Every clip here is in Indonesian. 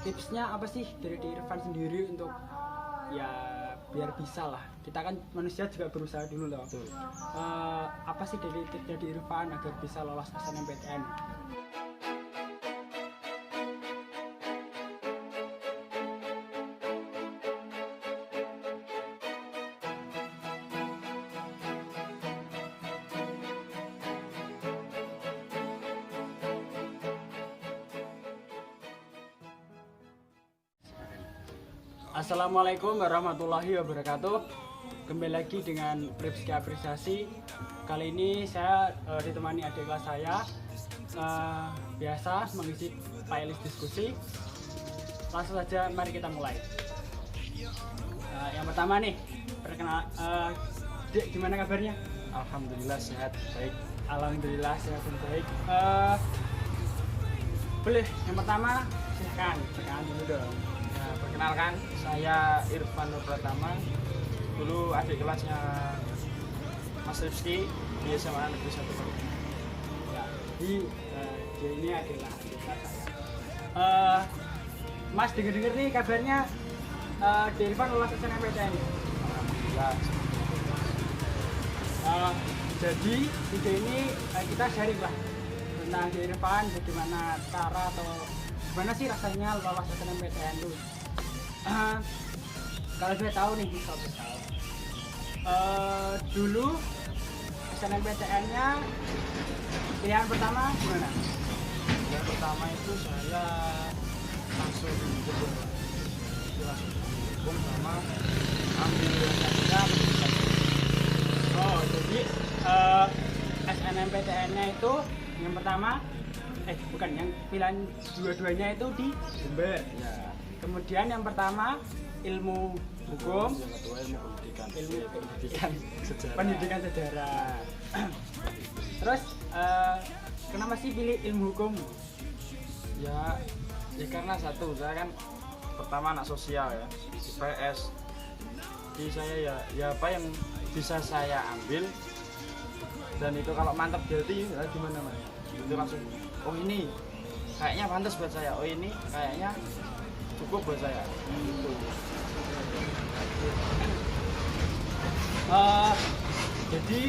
tipsnya apa sih dari Irfan sendiri untuk ya biar bisa lah, kita kan manusia juga berusaha dulu loh. Apa sih dari tips dari Irfan agar bisa lolos SNMPTN? Assalamualaikum warahmatullahi wabarakatuh. Kembali lagi dengan Pripski Apresiasi. Kali ini saya ditemani adik kelas saya, biasa mengisi playlist diskusi. Langsung saja, mari kita mulai. Yang pertama nih, perkenal, Dek, gimana kabarnya? Alhamdulillah sehat, baik. Alhamdulillah sehat dan baik. Boleh, yang pertama silahkan perkenalan dulu dong. Nah, perkenalkan, saya Irfan Nur Pratama. Dulu adik kelasnya Mas Rifki di SMA Negeri 1 Pati. Ya, jadi dia ini adalah adik kelas saya. Mas, denger-denger nih kabarnya Irfan lolos SNMPTN. Alhamdulillah. Jadi video ini kita sharing lah tentang Irfan, bagaimana cara atau gimana sih rasanya lolos SNMPTN itu. Kalau saya tahu nih, dulu SNMPTN-nya pilihan pertama gimana? Yang pertama itu saya langsung hukum sama ambil S1-nya pendidikan. Oh, jadi SNMPTN-nya itu yang pertama, bukan, yang pilihan dua-duanya itu di Jember. Ya. Kemudian yang pertama ilmu hukum, Yang kedua ilmu pendidikan sejarah. pendidikan sejarah. Terus kenapa sih pilih ilmu hukum? Ya karena satu, saya kan pertama anak sosial ya, IPS. Jadi saya ya apa yang bisa saya ambil, dan itu kalau mantap di hati ya gimana mas, itu langsung oh ini kayaknya pantas buat saya, oh ini kayaknya cukup buat saya gitu. Jadi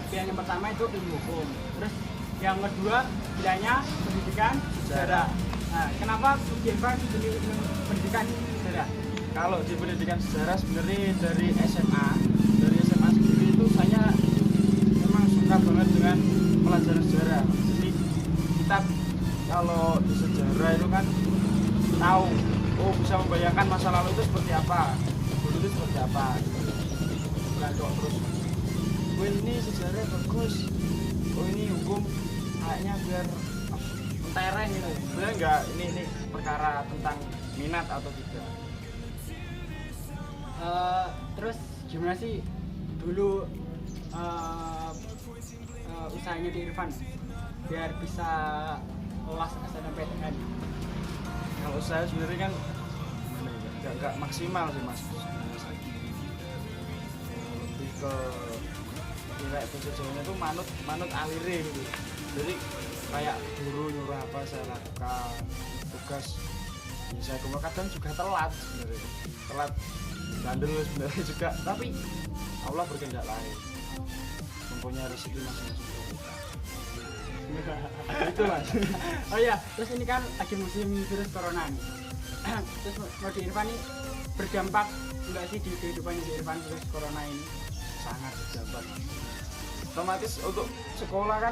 pilihan yang pertama itu ilmu hukum, terus yang kedua pilihannya pendidikan sejarah. Nah, kenapa Irfan pilih pendidikan sejarah? Kalau di pendidikan sejarah sebenarnya dari SMA sendiri itu saya memang suka banget dengan pelajaran sejarah. Jadi kita kalau di sejarah itu kan tahu, oh bisa membayangkan masa lalu itu seperti apa, dulu itu seperti apa. Bukan kok terus, oh ini sejarah bagus, oh ini hukum kayaknya biar mentereng gitu. Sebenarnya enggak, ini perkara tentang minat atau tidak. Terus gimana sih dulu usahanya di Irfan biar bisa lolos SNMPTN? Kalau saya sebenarnya kan nggak maksimal sih mas, lebih ke kayak bahasa itu manut alire gitu. Jadi kayak guru nyuruh apa saya lakukan, tugas saya kadang juga telat sebenarnya, bandel sebenarnya juga, tapi Allah berkehendak lain, mempunyai rezeki masing-masing. Itu mas. Oh iya, terus ini kan lagi musim virus corona nih. Terus mau di Irfan nih berdampak enggak sih di kehidupannya di Irfan virus corona ini? Sangat berdampak. Otomatis untuk sekolah kan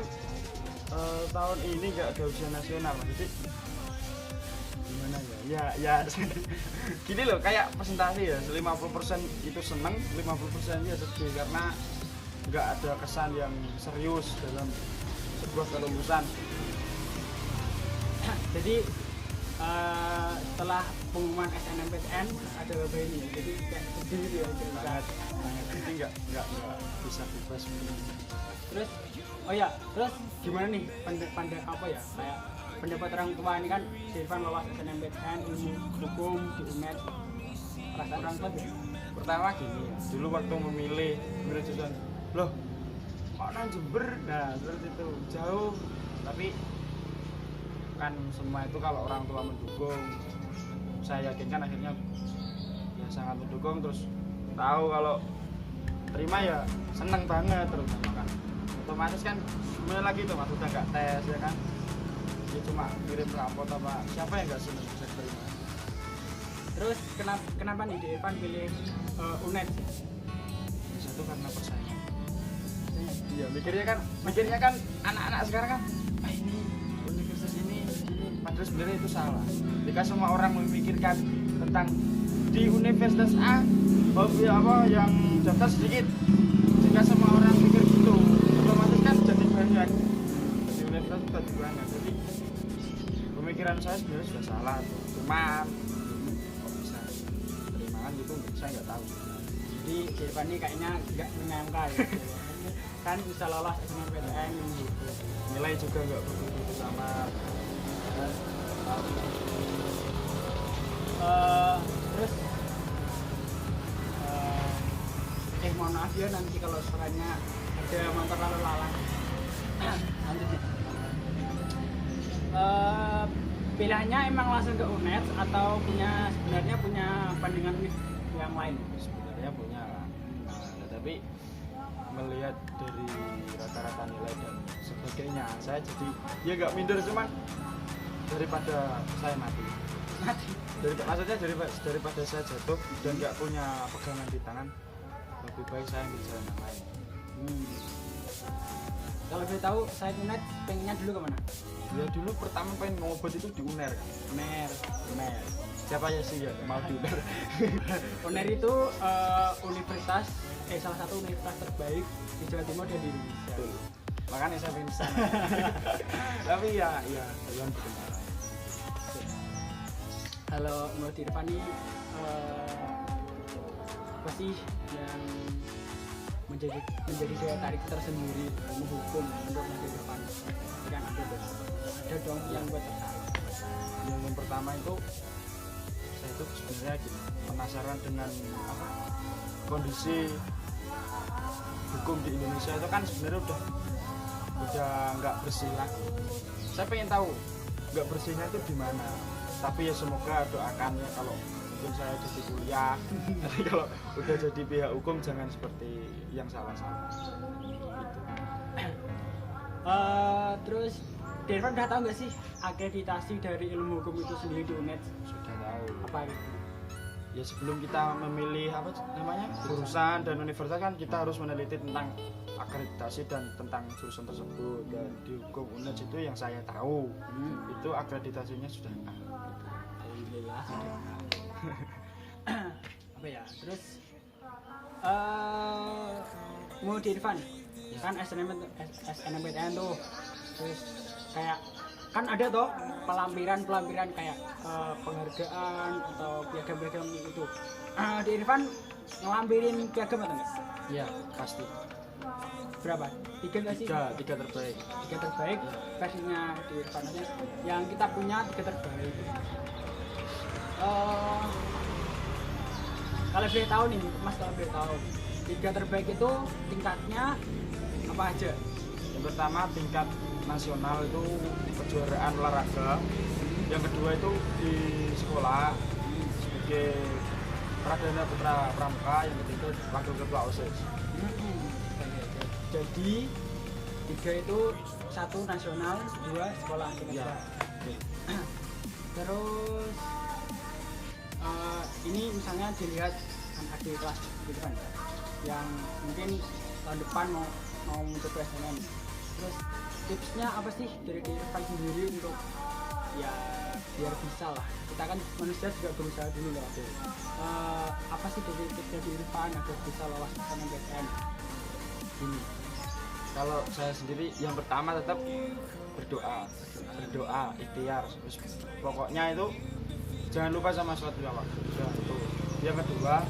tahun ini nggak ada ujian nasional, jadi gimana ya gini loh, kayak presentasi ya, 50% itu seneng, 50% nya sedih karena nggak ada kesan yang serius dalam sebuah kelulusan. Jadi setelah pengumuman SNMPTN ada wabah ini, jadi kayak sedih gitu ya cerita. Jadi nggak bisa bebas sebenarnya. Terus terus gimana nih kayak pendapat orang tua ini kan Irfan lolos SNMPTN ilmu hukum di UNED, perasaan orang tua ya? Pertama gini ya, dulu waktu memilih jurusan, loh kok nang Jember, nah seperti itu jauh, tapi kan semua itu kalau orang tua mendukung, saya yakinkan akhirnya ya sangat mendukung, terus tahu kalau terima ya seneng banget, terus kan otomatis kan mulai lagi tuh mas udah nggak tes ya kan, dia cuma kirim rapot apa, siapa yang nggak seneng bisa terima. Terus kenapa nih Devan pilih UNED? Satu karena persaingan. Iya mikirnya kan anak-anak sekarang kan ini universitas ini padahal sebenarnya itu salah. Jika semua orang memikirkan tentang di universitas A yang daftar sedikit, jika semua orang pikir gitu otomatis kan jadi banyak di universitas jadi banyak. Jadi pemikiran saya sebenarnya sudah salah, cuman kok bisa terimaan gitu saya nggak tahu. Jadi Devan ini kayaknya nggak menyangka ya. Kan bisa lolos SNMPTN gitu. Nilai juga nggak begitu sama. Terus mohon maaf ya nanti kalau suaranya ada motor lalu lalang. Lanjut nih. Pilihannya emang langsung ke UNED atau sebenarnya punya pandangan yang lain? Sebenarnya punya lah, tapi melihat dari rata-rata nilai dan sebagainya, saya jadi ya nggak minder, cuman daripada saya mati, maksudnya daripada saya jatuh dan nggak punya pegangan di tangan, lebih baik saya ambil jalan yang lain. Kalau boleh tahu, saya UNED pengennya dulu kemana? Ya dulu pertama pengen ngobat itu di UNER kan. UNER. Siapa ya sih ya mau di UNER? UNER itu universitas salah satu universitas terbaik di Jawa Timur dan di Indonesia. Betul. Makanya saya pengen sana. Tapi ya kalian berkenalan. Kalau menurut Irfan nih apa sih yang menjadi daya tarik tersendiri ilmu hukum untuk masa depan? Yang ada dong yang buat tertarik. Yang pertama itu saya itu sebenarnya gini, penasaran dengan kondisi hukum di Indonesia itu kan sebenarnya udah nggak bersih lagi. Saya pengen tahu nggak bersihnya itu di mana. Tapi ya semoga doakan ya kalau mungkin saya jadi kuliah, tapi kalau udah jadi pihak hukum jangan seperti yang salah-salah. Gitu. Terus Devan udah tahu nggak sih akreditasi dari ilmu hukum itu sendiri di UNED? Sudah tahu. Apa itu? Ya sebelum kita memilih jurusan dan universitas kan kita harus meneliti tentang akreditasi dan tentang jurusan tersebut, dan di hukum UNED itu yang saya tahu itu akreditasinya sudah A. Alhamdulillah. Apa ya? Terus mau di Irfan kan SNMPTN tuh, terus kayak kan ada toh pelampiran kayak penghargaan atau piagam itu. Di Irfan ngelampirin piagam atau enggak? Iya pasti. Berapa? 3 nggak sih? 3 terbaik. 3 terbaik versinya di Irfan aja. Yang kita punya 3 terbaik. Kalau boleh tahu nih Mas, kalau boleh tahu 3 terbaik itu tingkatnya apa aja? Yang pertama tingkat nasional itu kejuaraan olahraga. Yang kedua itu di sekolah sebagai Pradana Putra Pramuka. Yang ketiga wakil ketua OSIS. Jadi 3 itu 1 nasional, 2 sekolah. Ya. Terus ini misalnya dilihat adik kelas gitu kan, yang mungkin tahun depan mau mencoba SNM. Terus tipsnya apa sih dari Irfan sendiri untuk ya biar bisa lah, kita kan manusia juga berusaha dulu loh. Apa sih dari tips dari Irfan agar bisa lolos SNMPTN ini? Kalau saya sendiri yang pertama tetap berdoa, ikhtiar. Pokoknya itu jangan lupa sama sholat lima waktu. Yang kedua,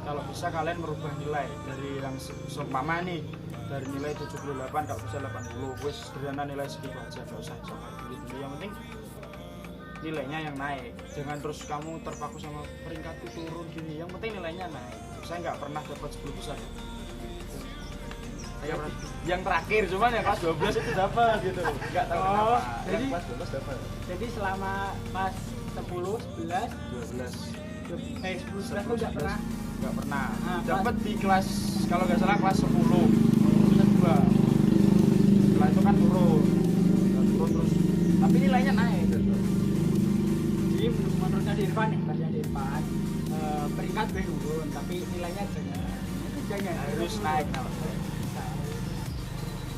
kalau bisa kalian merubah nilai dari yang seumpama nih, dari nilai 78 kalau bisa 80, wis sederhana nilai segitu aja, nggak usah sampai tinggi. Yang penting nilainya yang naik, jangan terus kamu terpaku sama peringkatku turun gini, yang penting nilainya naik. Saya nggak pernah dapat 10 besar ya. yang terakhir cuman yang kelas 12 itu dapat gitu loh. Enggak tahu kenapa. Yang kelas 12 dapat. Jadi selama kelas 10, 11, 12 10, 11 lu enggak pernah. Enggak pernah. Nah, Dapat di kelas kalau nggak salah kelas 10. Semester 2. Setelah itu kan turun. Turun terus. Tapi nilainya naik gitu. Jadi menurutnya di Irfan nih, bahasanya di Irfan, peringkat gue turun, tapi nilainya jangan Harus naik.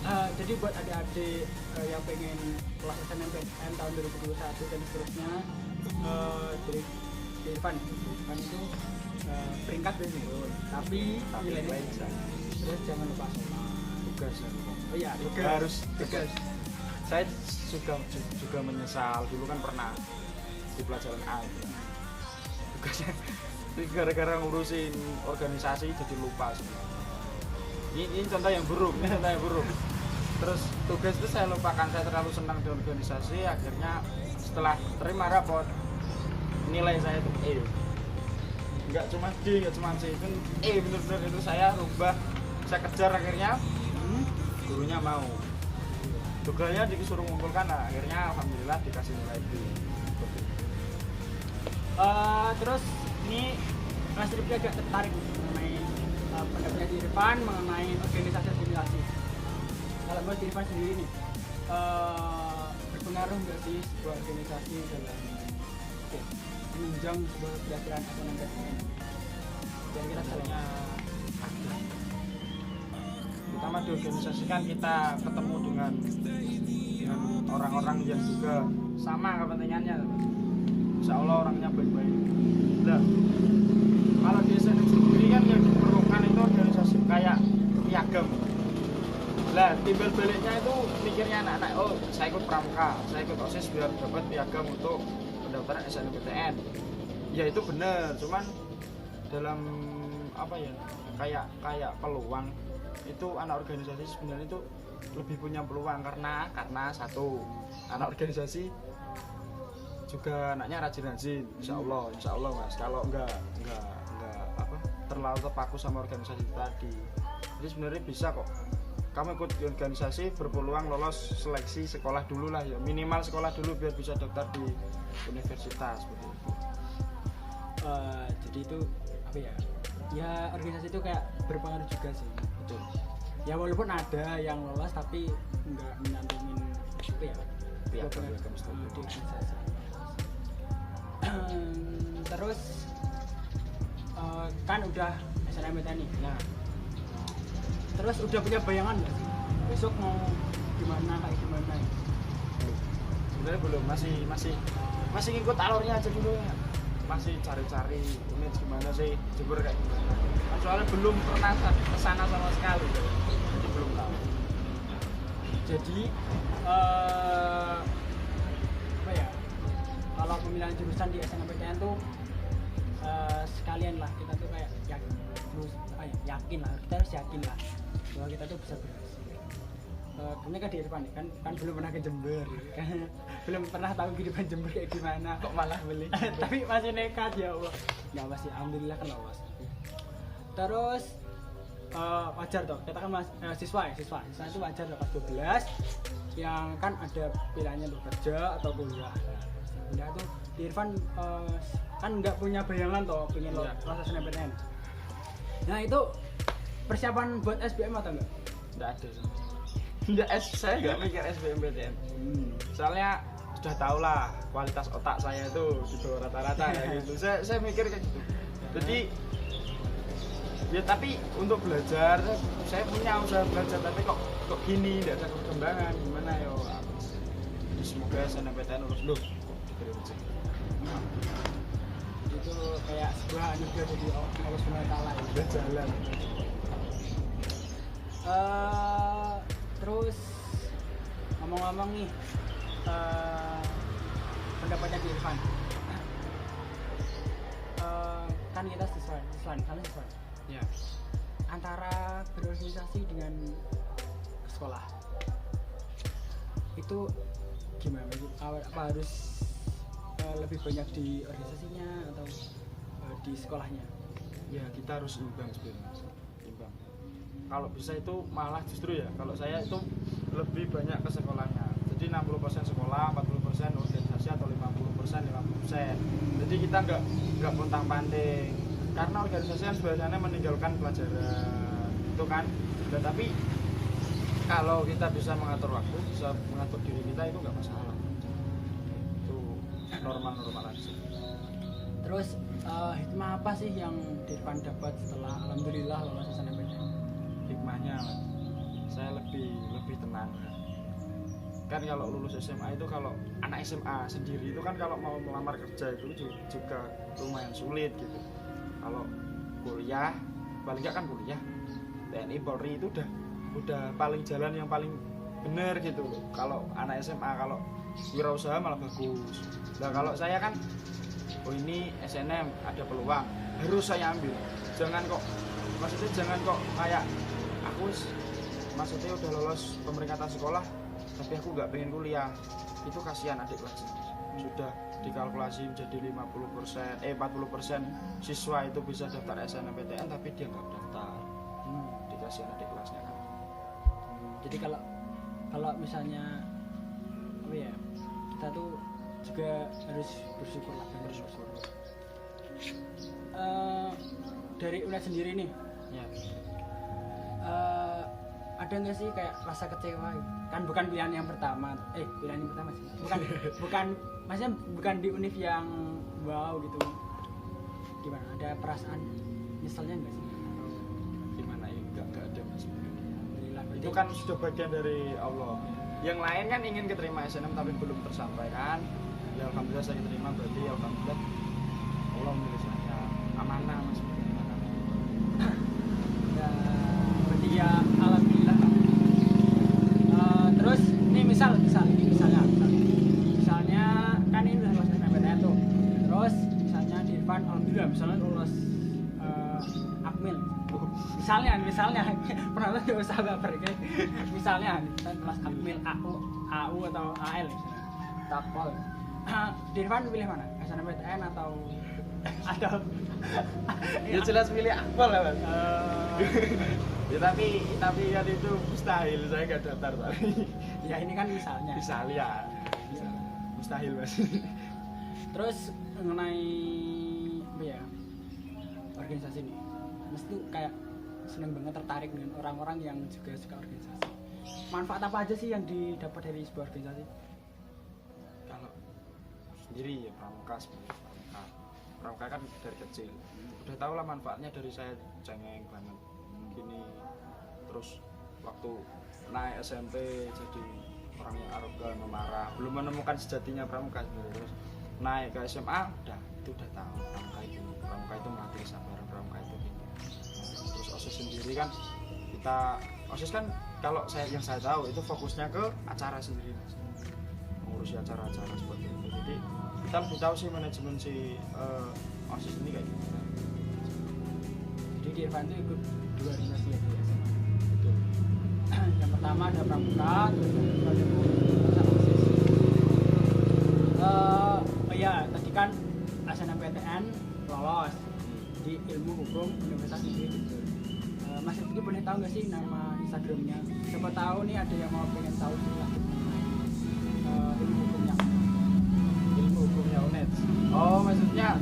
Jadi buat adik-adik yang pengen kelas SNMPTN tahun 2021 dan seterusnya, dari di Irfan itu peringkat gue turun, tapi nilainya terus jangan lupa sholat. Tugas. Oh iya, Harus tugas. Saya juga menyesal dulu kan pernah di pelajaran A itu. Tugasnya gara-gara ngurusin organisasi jadi lupa sebenarnya. Ini contoh yang buruk, Terus tugas itu saya lupakan, saya terlalu senang di organisasi, akhirnya setelah terima raport nilai saya itu E. Enggak cuma D, enggak cuma C, itu E bener-bener itu saya rubah, saya kejar akhirnya gurunya mau. Tugasnya disuruh mengumpulkan, nah, akhirnya alhamdulillah dikasih nilai D. Terus ini Mas Rifki agak tertarik mengenai pendapatnya di Irfan mengenai organisasi. Kalau buat Irfan sendiri nih, berpengaruh nggak sih sebuah organisasi dalam menunjang sebuah pelajaran SNMPTN? Kira-kira Misalnya ada. Pertama di organisasi kan kita ketemu dengan orang-orang yang juga sama kepentingannya. Insya Allah orangnya baik-baik. Nah, kalau di SNM sendiri kan yang diperlukan itu organisasi kayak piagam. Lah, timbal baliknya itu mikirnya anak-anak, oh saya ikut pramuka, saya ikut OSIS biar dapat piagam untuk pendaftaran SNMPTN. Ya itu benar, cuman dalam apa ya, kayak peluang itu anak organisasi sebenarnya itu lebih punya peluang karena satu, anak organisasi juga anaknya rajin-rajin, insya Allah mas. Kalau enggak apa terlalu terpaku sama organisasi tadi, jadi sebenarnya bisa kok. Kamu ikut organisasi berpeluang lolos seleksi sekolah dulu lah ya, minimal sekolah dulu biar bisa daftar di universitas seperti itu. Jadi itu apa ya? Ya organisasi itu kayak berpengaruh juga sih. Betul. Ya walaupun ada yang lolos tapi enggak menyantumin apa ya? Piagam di organisasi. Terus kan udah SNMPTN nih. Nah, terus udah punya bayangan nggak sih besok mau gimana kayak gimana? Sebenarnya belum, masih ngikut alurnya aja dulu ya. Masih cari-cari ini gimana sih Jember kayak gimana. Soalnya belum pernah kesana sama sekali, jadi belum tahu. Jadi apa ya? Kalau pemilihan jurusan di SNMPTN tuh sekalian lah kita tuh kayak yakin lah, kita harus yakin lah bahwa kita tuh bisa berhasil. Kayaknya kan di Irfan kan belum pernah ke Jember, kan belum pernah tahu kehidupan Jember kayak gimana. Kok malah beli? Tapi masih nekat ya Allah. Ya masih alhamdulillah kan lolos. Terus wajar toh, kita kan siswa itu wajar toh kelas 12 yang kan ada pilihannya untuk kerja atau kuliah. Kuliah tuh di Irfan kan nggak punya bayangan toh pengen lolos SNMPTN. Nah itu persiapan buat SBM atau enggak? Enggak ada. Saya nggak mikir SBMPTN. Soalnya sudah tau lah kualitas otak saya itu gitu rata-rata kayak gitu. Saya mikir kayak gitu. Jadi ya tapi untuk belajar saya punya usaha belajar tapi kok gini tidak ada perkembangan gimana yo. Semoga SNMPTN lulus loh. Itu kayak sebuah anugerah dari Allah SWT udah jalan. Terus ngomong-ngomong nih pendapatnya di Irfan, kan kita siswa, kalian siswa Ya. Antara berorganisasi dengan sekolah itu gimana? Apa harus lebih banyak di organisasinya atau di sekolahnya? Ya kita harus imbang sebenarnya. Imbang. kalau bisa itu malah justru ya kalau saya itu lebih banyak ke sekolahnya. Jadi 60% sekolah, 40% organisasi atau 50% 50%. Jadi kita nggak pontang-panting. Karena organisasi kan biasanya meninggalkan pelajaran itu kan. Dan tapi kalau kita bisa mengatur waktu, bisa mengatur diri kita itu nggak masalah. Itu normal-normal aja. Terus hikmah apa sih yang Dirvan dapat setelah alhamdulillah lolos SNMPTN? Hikmahnya saya lebih tenang. Kan kalau lulus SMA itu kalau anak SMA sendiri itu kan kalau mau melamar kerja itu juga lumayan sulit gitu. Kalau kuliah, paling nggak kan kuliah TNI Polri itu udah paling jalan yang paling bener gitu. Kalau anak SMA kalau wirausaha malah bagus. Nah kalau saya kan oh ini SNM ada peluang harus saya ambil. Jangan kok kayak aku maksudnya udah lolos pemeringkatan sekolah tapi aku nggak pengen kuliah, itu kasihan adik kelas. Sudah dikalkulasi menjadi 40% siswa itu bisa daftar SNMPTN tapi dia nggak daftar. Dikasihan adik kelasnya kan. Jadi kalau misalnya apa ya, kita tuh juga harus bersyukur lah, bersyukur. Dari UNED sendiri nih Ya. ada nggak sih kayak rasa kecewa? Kan bukan pilihan yang pertama sih, maksudnya bukan di univ yang wow gitu. Gimana, ada perasaan nyeselnya nggak sih? Gimana ya, nggak ada mas. Alhamdulillah, Itu kan sudah bagian dari Allah. Yang lain kan ingin keterima SNM tapi belum tersampaikan. Ya alhamdulillah saya keterima, berarti alhamdulillah Allah memilih saya. Amanah mas. ya, berarti ya alhamdulillah. Terus ini misalnya kan ini udah lolos SNMPTN tuh. Terus misalnya Dirvan alhamdulillah misalnya lolos Akmil. Misalnya pernah tuh gak usah baper kan. Misalnya kita kelas Akmil AU atau AL misalnya. Tapol. Dirvan pilih mana? SNMPTN atau Ya jelas pilih akpol lah mas. Ya tapi kan itu mustahil saya nggak daftar tadi. Ya ini kan misalnya. Mustahil mas. Terus mengenai apa ya, organisasi nih, Mas tuh kayak seneng banget tertarik dengan orang-orang yang juga suka organisasi. Manfaat apa aja sih yang didapat dari sebuah organisasi? Kalau sendiri ya pramuka kan dari kecil udah tau lah manfaatnya. Dari saya cengeng banget gini, terus waktu naik SMP jadi orang yang arogan, memarah, belum menemukan sejatinya pramuka sebenarnya. Terus naik ke SMA udah tahu pramuka itu melatih kesabaran, pramuka itu gini. Terus OSIS sendiri kan OSIS kan kalau yang saya tahu itu fokusnya ke acara sendiri mas, mengurusi acara-acara seperti itu. Jadi kita lebih tahu sih manajemen si OSIS ini kayak gimana. Jadi Dirvan itu ikut dua organisasi ya di SMA. Betul. Yang pertama ada pramuka, terus yang kedua ada OSIS. Ya tadi kan SNMPTN lolos di ilmu hukum Universitas Negeri Jember. Mas Rifki boleh tahu nggak sih nama Instagramnya? Siapa tahu nih ada yang mau pengen tahu lanjut mengenai ilmu hukumnya UNED. Oh maksudnya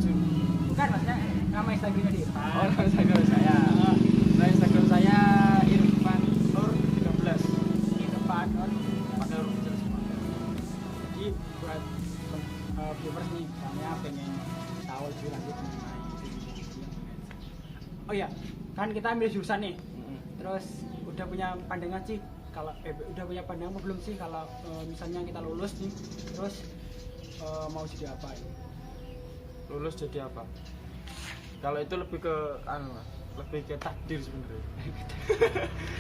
Bukan, maksudnya nama Instagramnya Dirvan. oh nama Instagram saya. Nah Instagram saya Irfan Nur 13. Irfan Nur Pakai huruf kecil semua. Jadi buat viewers nih misalnya pengen tahu lebih lanjut mengenai oh ya, kan kita ambil jurusan nih. Terus udah punya pandangan sih kalau udah punya pandangan apa belum sih kalau misalnya kita lulus nih terus mau jadi apa ya? Lulus jadi apa? Kalau itu lebih ke lebih ke takdir sebenarnya.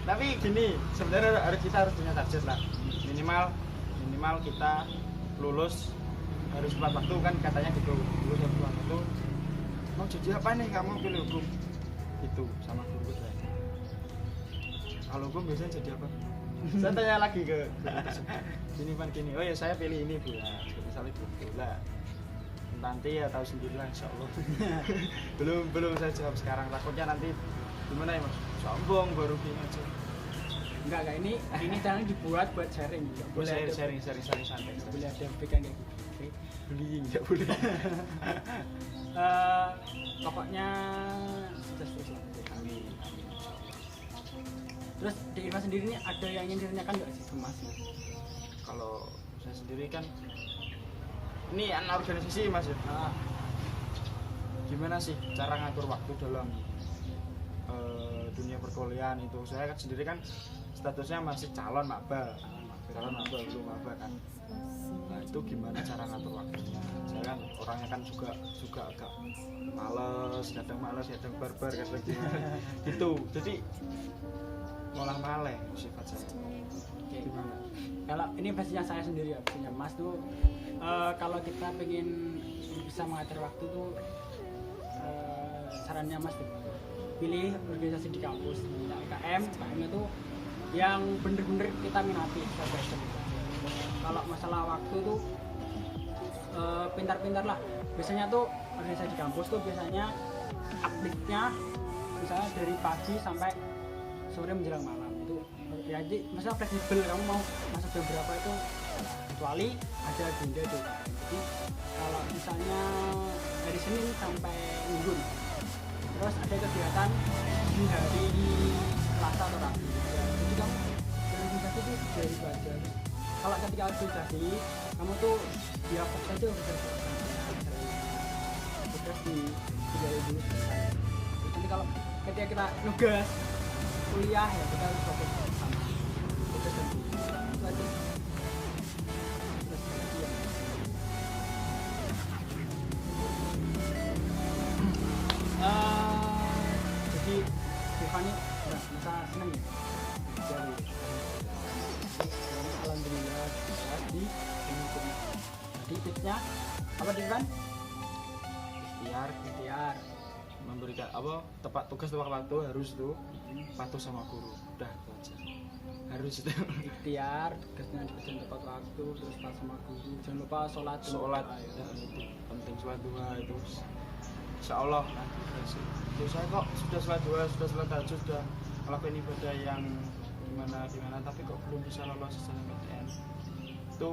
Tapi gini, sebenarnya kita harus punya target lah. Minimal kita lulus harus tepat waktu kan katanya gitu. Lulus harus tepat waktu. Mau jadi apa nih kamu pilih hukum? Itu sama guru saya. Kalau hukum biasanya jadi apa? Saya tanya lagi ke gini. Oh ya saya pilih ini bu. Nah, misalnya gitu lah. Nanti ya tahu sendirilah insya Allah. belum saya jawab sekarang, takutnya nanti Gimana ya Mas? Sombong baru gini aja. Enggak, ini channel dibuat buat sharing. Enggak boleh sharing santai. Enggak boleh ada pikan kayak gitu. Oke. Bullying enggak boleh. Pokoknya sukses terus lah. Amin. Terus di Irfan sendiri nih ada yang ingin ditanyakan nggak sih ke Mas? Kalau saya sendiri kan ini anak organisasi Mas ya. Gimana sih cara ngatur waktu dalam dunia perkuliahan itu? Saya kan sendiri kan statusnya masih calon maba belum maba kan. Nah itu gimana cara ngatur waktunya? Saya kan orangnya kan juga agak kadang barbar kadang gimana gitu. Jadi ngolah maleh sifat saya. Oke. Gimana? Kalau ini versinya saya sendiri ya, versinya Mas tuh kalau kita pengen bisa mengatur waktu tuh sarannya Mas tuh pilih organisasi di kampus, KM itu yang bener-bener kita minati passion. Kalau masalah waktu tuh pintar-pintar lah. Biasanya tuh organisasi di kampus tuh biasanya aktifnya misalnya dari pagi sampai sore menjelang malam itu ya, jadi masalah fleksibel, kamu mau masuk jam berapa itu kecuali ada agenda tuh. Jadi kalau misalnya dari Senin sampai Minggu terus ada kegiatan di hari Selasa atau Rabu ya, jadi kamu organisasi itu dari baca. Kalau ketika organisasi kamu tuh ya fokus aja tugas di 3 dulu selesai. Jadi kalau ketika kita nugas kuliah ya kita harus fokus sama tugas dan itu aja. Jadi Stefani masa seneng ya jadi alhamdulillah di mengikuti. Jadi tipsnya apa Stefan? Ikhtiar memberikan apa tepat tugas tepat waktu, harus tuh patuh sama guru, udah itu aja harus itu. Ikhtiar tugasnya dikerjain tepat waktu, terus patuh sama guru, jangan lupa sholat ya, itu penting, sholat duha itu insya Allah nanti berhasil. Terus saya kok sudah sholat duha, sudah sholat tahajud, sudah melakukan ibadah yang gimana tapi kok belum bisa lolos SNMPTN, itu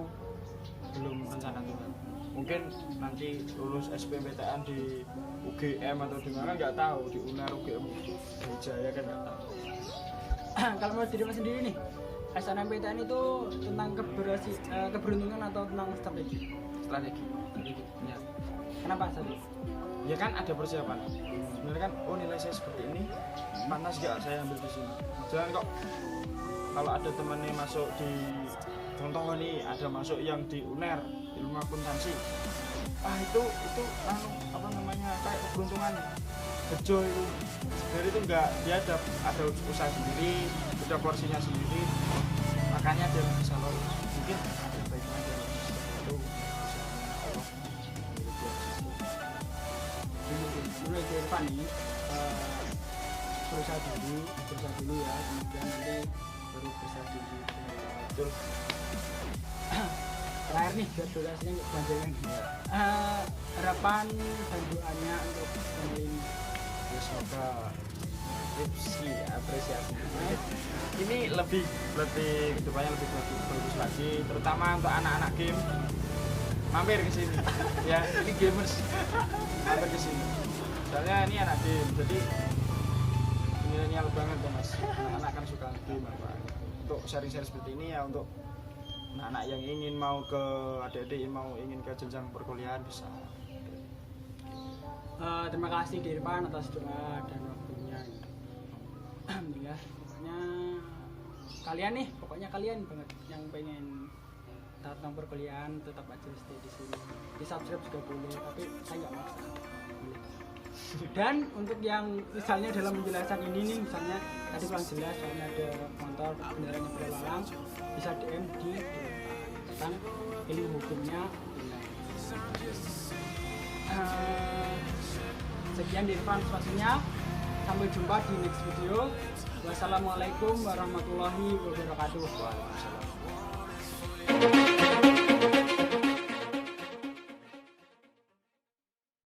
belum rencana Tuhan. Mungkin nanti lulus SBMPTN di UGM atau di mana nggak tahu, di UNER, UGM, Jaya kan nggak tahu. Kalau mau diri Mas sendiri nih, SNMPTN itu tentang keberuntungan atau tentang strategi? Ya. Kenapa strategi? Ya kan ada persiapan. Sebenarnya kan nilai saya seperti ini, pantas nggak saya ambil di sini. Jangan kok kalau ada temannya masuk di, contoh nih ada masuk yang di UNER, ilmu akuntansi, itu apa namanya kayak keberuntungan bejo itu. Sebenarnya itu enggak, dia ada usaha sendiri, ada porsinya sendiri, makanya dia bisa lolos. Mungkin ada baiknya dia lolos itu Allah. Dulu itu Irfan nih berusaha dulu ya, kemudian nanti baru berusaha dulu. Betul. Terakhir nih buat durasinya nggak panjang. Harapan dan doanya untuk channel ini. Ya, semoga apresiasi. Ini lebih kedepannya lebih bagus lagi, terutama untuk anak-anak game. Mampir ke sini. Ya, ini gamers. Mampir ke sini. Soalnya ini anak game, jadi milenial banget ya Mas. Anak-anak kan suka game apa. Untuk sharing-sharing seperti ini ya, untuk anak yang ingin mau ke adik-adik ingin ke jenjang perkuliahan bisa. Terima kasih Irfan atas doa dan waktunya. Alhamdulillah. Pokoknya kalian banget yang pengen tentang perkuliahan tetap aja stay di sini. Di subscribe juga boleh, tapi saya nggak maksa. Dan untuk yang misalnya dalam penjelasan ini nih, misalnya tadi kurang jelas soalnya ada motor kendaraan yang berlalang, bisa DM di tentang ilmu hukumnya. Sekian dari Irfan spasinya, sampai jumpa di next video. Wassalamualaikum warahmatullahi wabarakatuh.